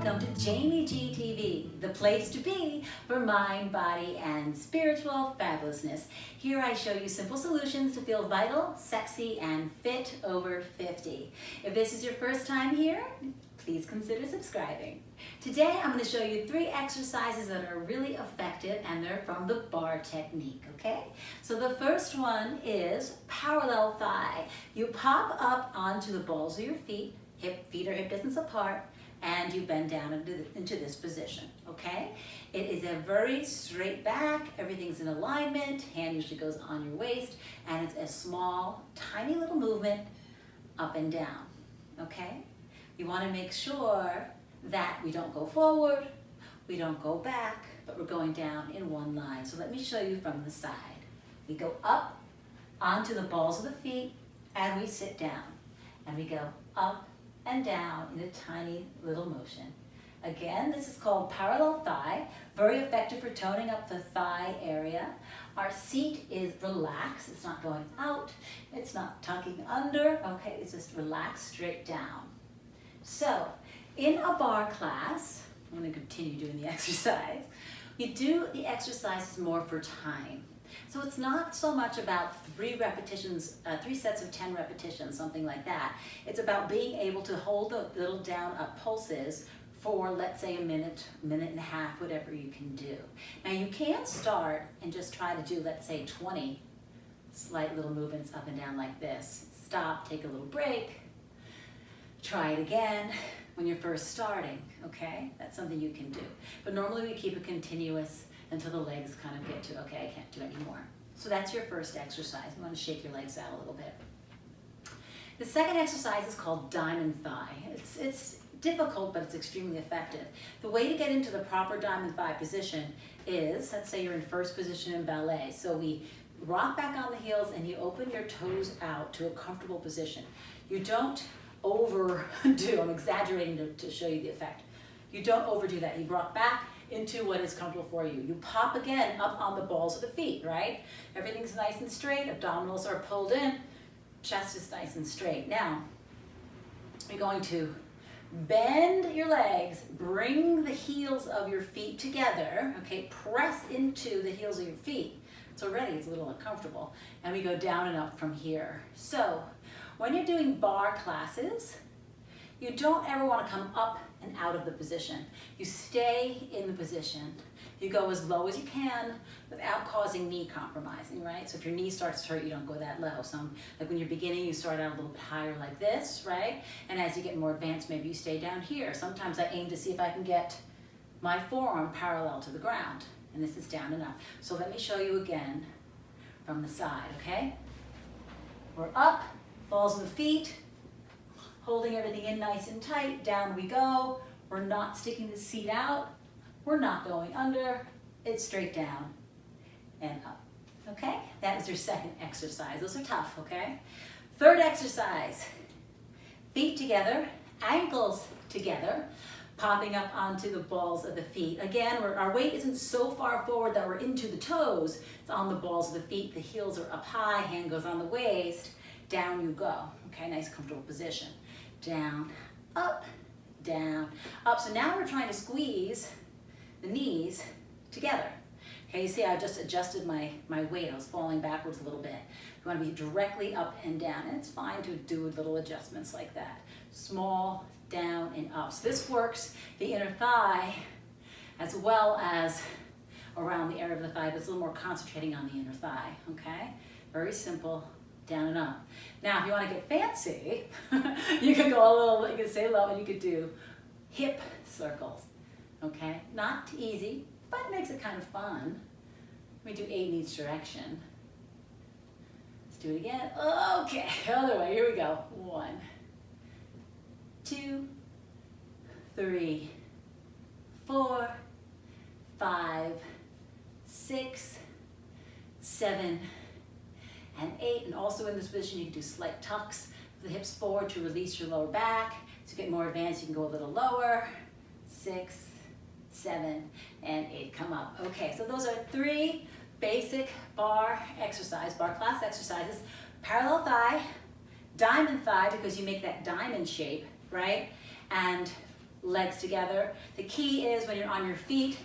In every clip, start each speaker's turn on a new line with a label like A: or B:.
A: welcome to Jamie G TV, the place to be for mind, body, and spiritual fabulousness. Here I show you simple solutions to feel vital, sexy, and fit over 50. If this is your first time here, please consider subscribing. Today I'm going to show you 3 exercises that are really effective, and they're from the bar technique, okay? So the first one is parallel thigh. You pop up onto the balls of your feet, feet are hip distance apart, and you bend down into this position, okay? It is a very straight back, everything's in alignment, hand usually goes on your waist, and it's a small, tiny little movement up and down, okay? You want to make sure that we don't go forward, we don't go back, but we're going down in one line. So let me show you from the side. We go up onto the balls of the feet, and we sit down, and we go up and down in a tiny little motion. Again, this is called parallel thigh, very effective for toning up the thigh area. Our seat is relaxed, it's not going out, it's not tucking under, okay, it's just relaxed straight down. So, in a bar class, I'm going to continue doing the exercise, you do the exercises more for time. So it's not so much about 3 sets of 10 repetitions, something like that. It's about being able to hold the little down up pulses for, let's say, a minute and a half, whatever you can do. Now you can start and just try to do, let's say, 20 slight little movements up and down like this. Stop, take a little break, try it again when you're first starting, okay? That's something you can do. But normally we keep it continuous until the legs kind of get to, okay, I can't do anymore. So that's your first exercise. You want to shake your legs out a little bit. The second exercise is called diamond thigh. It's difficult, but it's extremely effective. The way to get into the proper diamond thigh position is, let's say you're in first position in ballet. So we rock back on the heels and you open your toes out to a comfortable position. You don't overdo, I'm exaggerating to show you the effect. You don't overdo that. You rock back into what is comfortable for you. You pop again up on the balls of the feet, right? Everything's nice and straight, abdominals are pulled in, chest is nice and straight. Now, you're going to bend your legs, bring the heels of your feet together, okay? Press into the heels of your feet. It's already, it's a little uncomfortable. And we go down and up from here. So, when you're doing bar classes, you don't ever want to come up and out of the position. You stay in the position. You go as low as you can without causing knee compromising, right? So if your knee starts to hurt, you don't go that low. Like when you're beginning, you start out a little bit higher like this, right? And as you get more advanced, maybe you stay down here. Sometimes I aim to see if I can get my forearm parallel to the ground. And this is down and up. So let me show you again from the side, okay? We're up, balls of the feet, holding everything in nice and tight, down we go. We're not sticking the seat out. We're not going under. It's straight down and up, okay? That is your second exercise. Those are tough, okay? Third exercise, feet together, ankles together, popping up onto the balls of the feet. Again, our weight isn't so far forward that we're into the toes. It's on the balls of the feet. The heels are up high, hand goes on the waist. Down you go, okay? Nice comfortable position. Down, up, down, up. So now we're trying to squeeze the knees together. Okay, you see I just adjusted my weight. I was falling backwards a little bit. You want to be directly up and down, and it's fine to do little adjustments like that. Small, down, and up. So this works the inner thigh as well as around the area of the thigh, but it's a little more concentrating on the inner thigh, okay? Very simple. Down and up. Now, if you want to get fancy, you can go a little, you can stay low and you could do hip circles, okay? Not easy, but it makes it kind of fun. We do 8 in each direction. Let's do it again. Okay, other way, here we go. 1, 2, 3, 4, 5, 6, 7, and 8, and also in this position you can do slight tucks of the hips forward to release your lower back. To get more advanced, you can go a little lower. 6, 7, and 8. Come up. Okay, so those are 3 basic bar class exercises. Parallel thigh, diamond thigh because you make that diamond shape, right? And legs together. The key is when you're on your feet,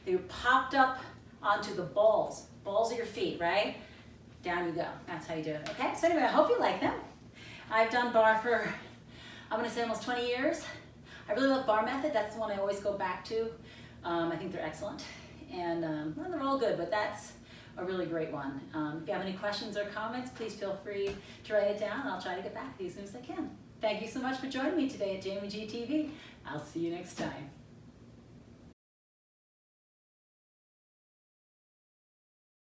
A: they're popped up onto the balls of your feet, right? Down you go. That's how you do it, okay? So anyway, I hope you like them. I've done barre for, I'm gonna say almost 20 years. I really love barre method. That's the one I always go back to. I think they're excellent. And well, they're all good, but that's a really great one. If you have any questions or comments, please feel free to write it down and I'll try to get back to you as soon as I can. Thank you so much for joining me today at Jamie G TV. I'll see you next time.